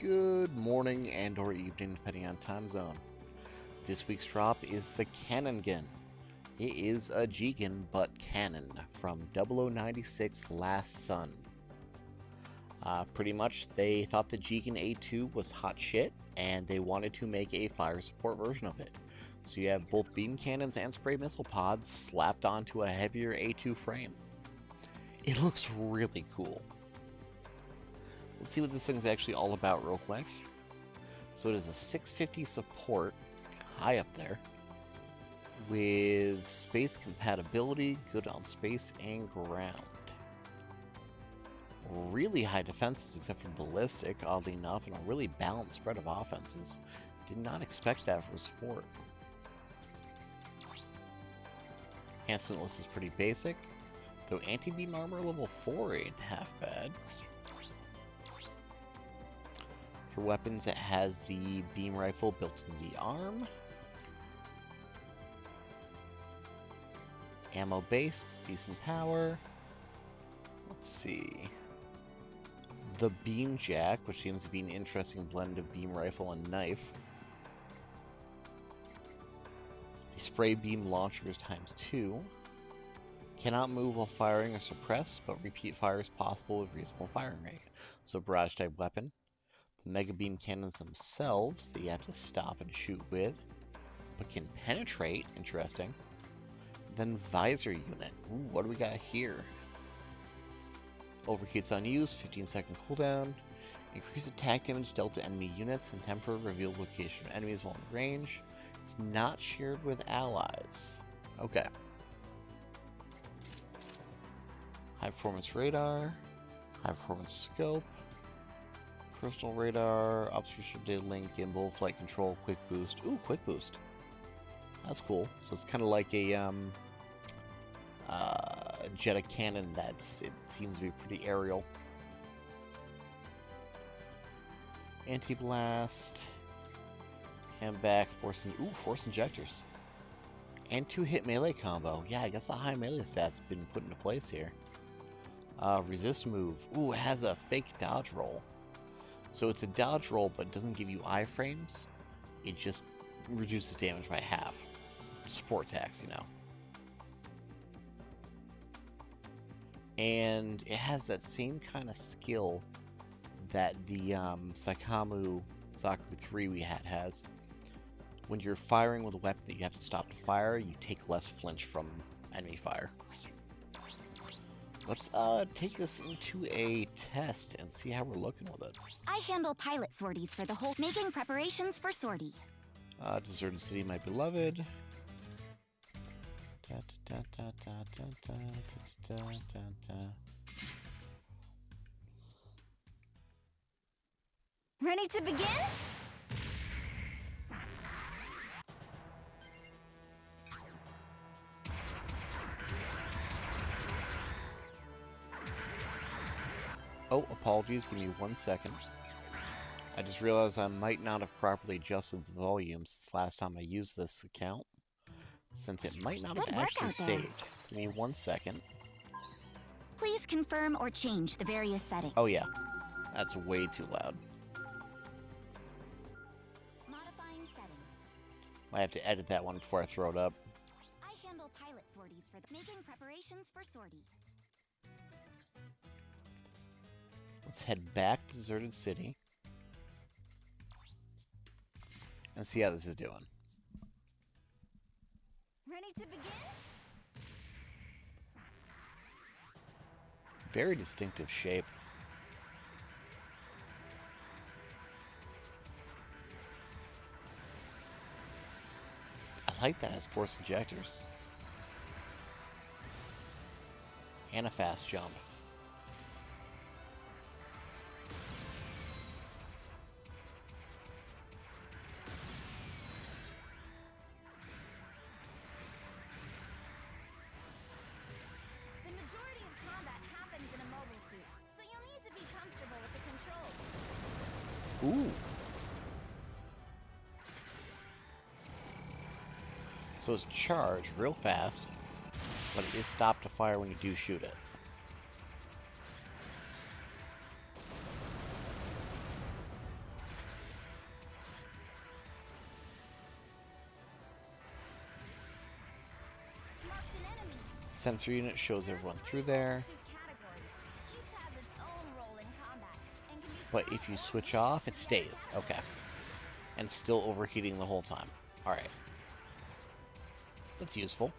Good morning and or evening depending on time zone. This week's drop is the Cannongan. It is a Jigen but cannon from 0096 Last Sun. Pretty much they thought the Jigen A2 was hot shit and they wanted to make a fire support version of it. So you have both beam cannons and spray missile pods slapped onto a heavier A2 frame. It looks really cool. Let's see what this thing's actually all about real quick. So it is a 650 support, high up there, with space compatibility, good on space and ground. Really high defenses except for ballistic, oddly enough, and a really balanced spread of offenses. Did not expect that for support. Enhancement list is pretty basic, though anti-beam armor level 4 ain't half bad. For weapons, it has the beam rifle built in the arm. Ammo based, decent power. Let's see. The beam jack, which seems to be an interesting blend of beam rifle and knife. The spray beam launchers ×2. Cannot move while firing or suppress, but repeat fire is possible with reasonable firing rate. So barrage type weapon. The mega beam cannons themselves that you have to stop and shoot with, but can penetrate, interesting. Then visor unit. Ooh, what do we got here? Overheats on use, 15-second cooldown. Increase attack damage dealt to enemy units and temporarily reveals location of enemies while in range. It's not shared with allies. Okay. High performance radar. High performance scope. Personal radar, observation data link, gimbal, flight control, quick boost. Ooh, quick boost. That's cool. So it's kind of like a Jetta cannon it seems to be pretty aerial. Anti-blast. And back, force injectors. And 2-hit melee combo. Yeah, I guess the high melee stats have been put into place here. Resist move. Ooh, it has a fake dodge roll. So it's a dodge roll, but it doesn't give you iframes. It just reduces damage by half. Support tax, you know. And it has that same kind of skill that the Saikamu Saku 3 we had has. When you're firing with a weapon that you have to stop to fire, you take less flinch from enemy fire. Let's take this into a test and see how we're looking with it. I handle pilot sorties for the whole, making preparations for sortie. Deserted City, my beloved. Ready to begin? Oh, apologies, give me 1 second. I just realized I might not have properly adjusted the volume since last time I used this account, since it might not have actually saved. Give me 1 second. Please confirm or change the various settings. Oh yeah, that's way too loud. Modifying settings. Might have to edit that one before I throw it up. I handle pilot sorties for the, making preparations for sortie. Let's head back to Deserted City and see how this is doing. Ready to begin? Very distinctive shape. I like that as force injectors. And a fast jump. The majority of combat happens in a mobile suit, so you'll need to be comfortable with the controls. Ooh. So it's charged real fast, but it is stopped to fire when you do shoot it. Sensor unit shows everyone through there. Each has its own role in combat and can be But strong if you or switch weak off, it to their stays. Okay. categories. And still overheating the whole time. Alright. That's useful.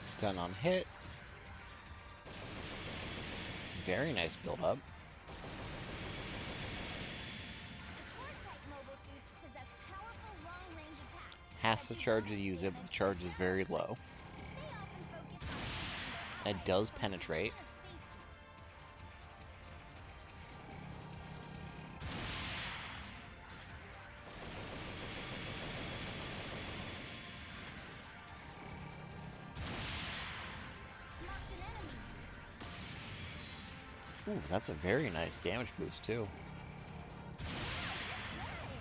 Stun on hit. Very nice build up. Support type mobile suits possess powerful long-range attacks. Has that to do charge bonus to use it, but the damage to charge is very general low. types. They often focus on assisting their It allies does from a penetrate. position of safety. Marked an enemy. Ooh, that's a very nice damage boost, too.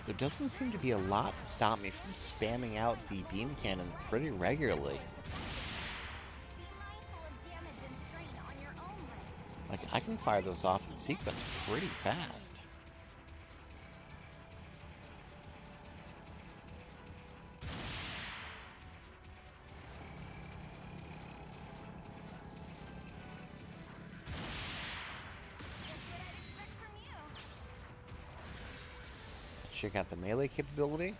There doesn't seem to be a lot to stop me from spamming out the beam cannon pretty regularly. Be mindful of damage and strain on your own legs. Like, I can fire those off in sequence pretty fast. Just what I'd expect from you. Check out the melee capability.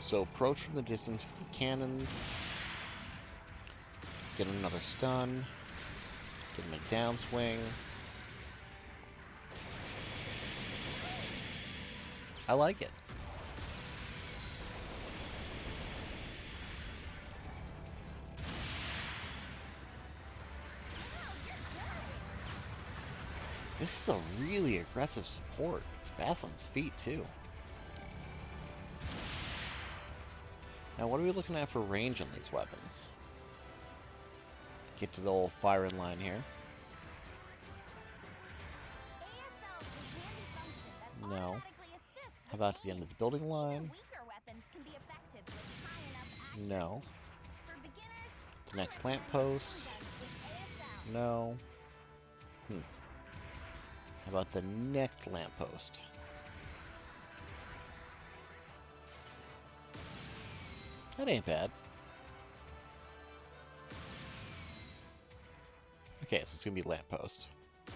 So approach from the distance with the cannons. Get another stun. Get him a downswing. I like it. This is a really aggressive support. Fast on his feet, too. Now, what are we looking at for range on these weapons? Get to the old firing line here. ASLs with handy function that No. automatically assists How with about the aim. end of the building Even line? weaker weapons can be effective with high enough accuracy. No. For beginners, The I next recommend lamppost? machine guns with ASL. No. How about the next lamppost? That ain't bad. Okay, so it's gonna be lamppost. Try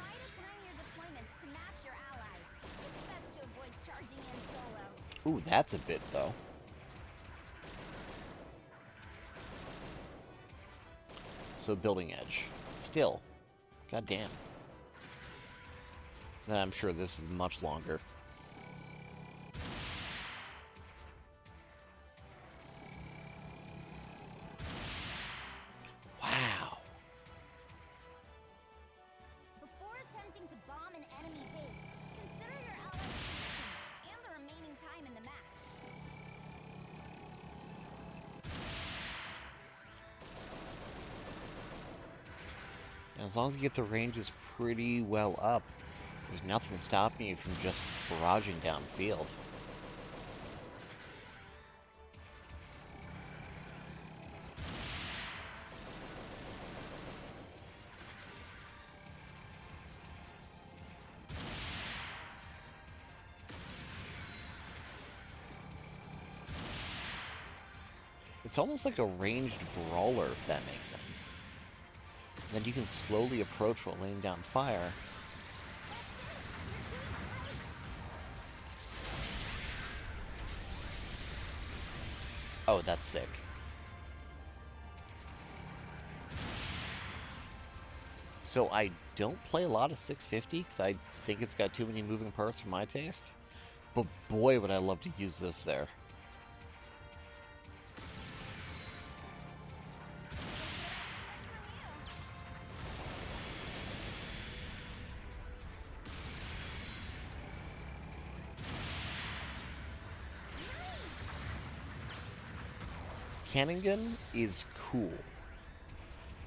to time your deployments to match your allies. It's best to avoid charging in solo. Ooh, that's a bit, though. So building edge. Still. God damn. Then I'm sure this is much longer. Wow. Before attempting to bomb an enemy base, consider your allies' positions and the remaining time in the match. And as long as you get the ranges pretty well up, there's nothing stopping you from just barraging downfield. It's almost like a ranged brawler, if that makes sense. Then you can slowly approach while laying down fire. Oh, that's sick. So I don't play a lot of 650 because I think it's got too many moving parts for my taste. But boy, would I love to use this there. Cannongan is cool.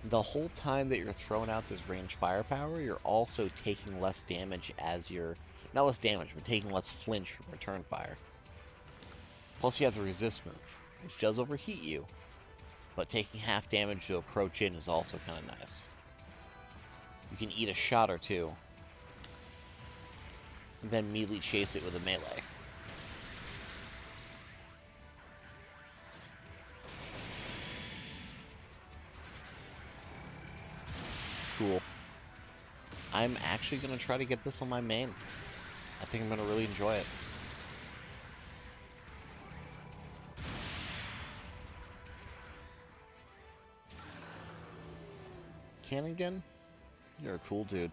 The whole time that you're throwing out this range firepower, you're also taking less damage as you're... Not less damage, but taking less flinch from return fire. Plus you have the resist move, which does overheat you, but taking half damage to approach in is also kind of nice. You can eat a shot or two, and then immediately chase it with a melee. Cool. I'm actually going to try to get this on my main. I think I'm going to really enjoy it. Cannongan, you're a cool dude.